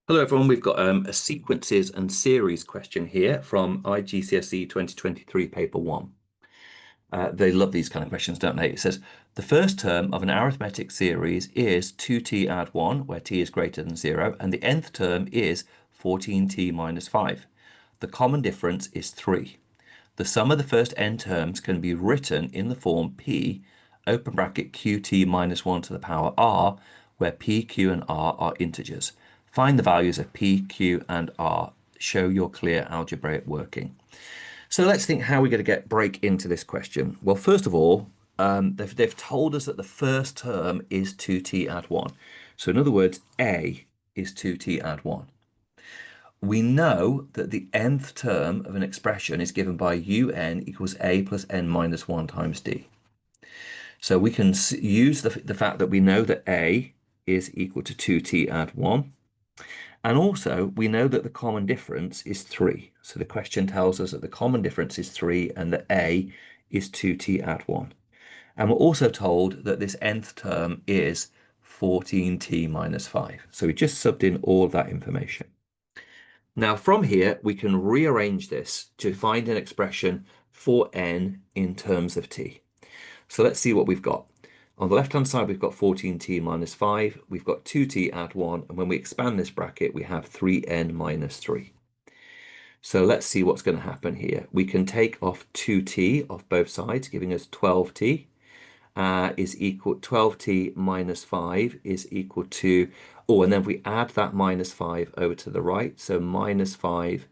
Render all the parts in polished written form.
Hello everyone, we've got a sequences and series question here from IGCSE 2023 paper 1. They love these kind of questions, don't they? It says, the first term of an arithmetic series is 2t add 1, where t is greater than 0, and the nth term is 14t minus 5. The common difference is 3. The sum of the first n terms can be written in the form p, open bracket qt minus 1 to the power r, where p, q, and r are integers. Find the values of p, q, and r. Show your clear algebraic working. So let's think how we're going to break into this question. Well, first of all, they've told us that the first term is 2t add 1. So in other words, a is 2t add 1. We know that the nth term of an expression is given by un equals a plus n minus 1 times d. So we can use the fact that we know that a is equal to 2t add 1. And also, we know that the common difference is 3. So the question tells us that the common difference is 3 and that a is 2t add 1. And we're also told that this nth term is 14t minus 5. So we just subbed in all of that information. Now from here, we can rearrange this to find an expression for n in terms of t. So let's see what we've got. On the left-hand side, we've got 14t minus 5. We've got 2t add 1. And when we expand this bracket, we have 3n minus 3. So let's see what's going to happen here. We can take off 2t off both sides, giving us 12t is equal 12t minus 5 is equal to, and then if we add that minus 5 over to the right, so minus 5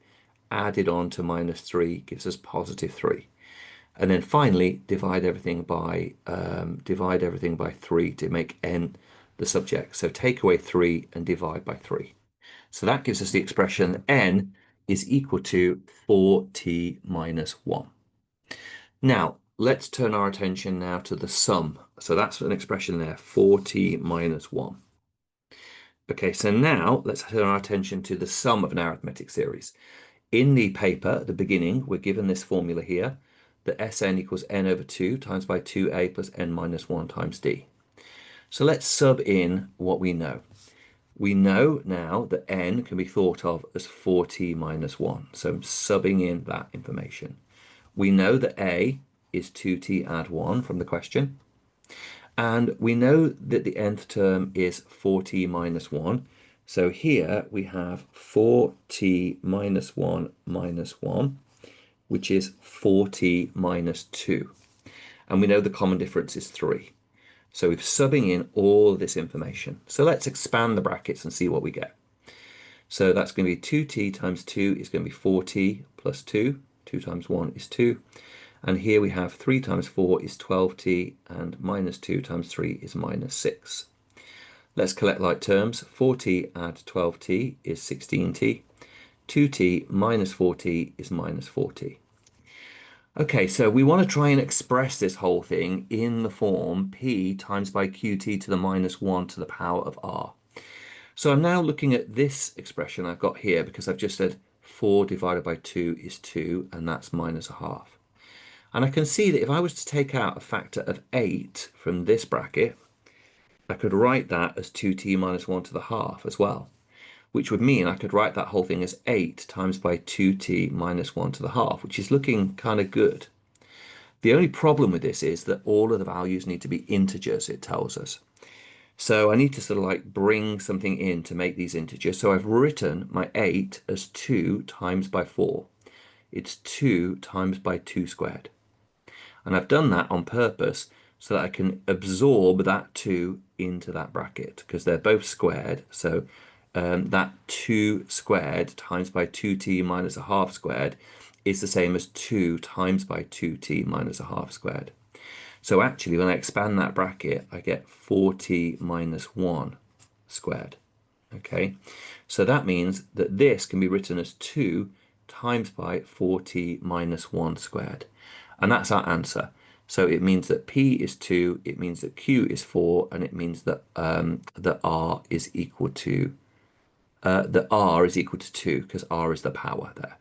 added on to minus 3 gives us positive 3. And then finally, divide everything by 3 to make n the subject. So take away 3 and divide by 3. So that gives us the expression n is equal to 4t minus 1. Now, let's turn our attention now to the sum. So that's an expression there, 4t minus 1. Okay, so now let's turn our attention to the sum of an arithmetic series. In the paper at the beginning, we're given this formula here, that Sn equals n over 2 times by 2a plus n minus 1 times d. So let's sub in what we know. We know now that n can be thought of as 4t minus 1. So I'm subbing in that information. We know that a is 2t add 1 from the question. And we know that the nth term is 4t minus 1. So here we have 4t minus 1 minus 1. Which is 4t minus 2. And we know the common difference is 3. So we're subbing in all this information. So let's expand the brackets and see what we get. So that's going to be 2t times 2 is going to be 4t plus 2. 2 times 1 is 2. And here we have 3 times 4 is 12t, and minus 2 times 3 is minus 6. Let's collect like terms. 4t add 12t is 16t. 2t minus 4t is minus 4t. Okay, so we want to try and express this whole thing in the form p times by qt to the minus 1 to the power of r. So I'm now looking at this expression I've got here because I've just said 4 divided by 2 is 2, and that's minus a half. And I can see that if I was to take out a factor of 8 from this bracket, I could write that as 2t minus 1 to the half as well, which would mean I could write that whole thing as 8 times by 2t minus 1 to the half, which is looking kind of good. The only problem with this is that all of the values need to be integers, it tells us. So I need to sort of like bring something in to make these integers. So I've written my 8 as 2 times by 4. It's 2 times by 2 squared. And I've done that on purpose so that I can absorb that 2 into that bracket because they're both squared. So that 2 squared times by 2t minus a half squared is the same as 2 times by 2t minus a half squared. So actually, when I expand that bracket, I get 4t minus 1 squared. Okay, so that means that this can be written as 2 times by 4t minus 1 squared. And that's our answer. So it means that p is 2, it means that q is 4, and it means that r is equal to 2 because r is the power there.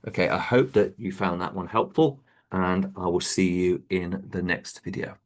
Okay, I hope that you found that one helpful, and I will see you in the next video.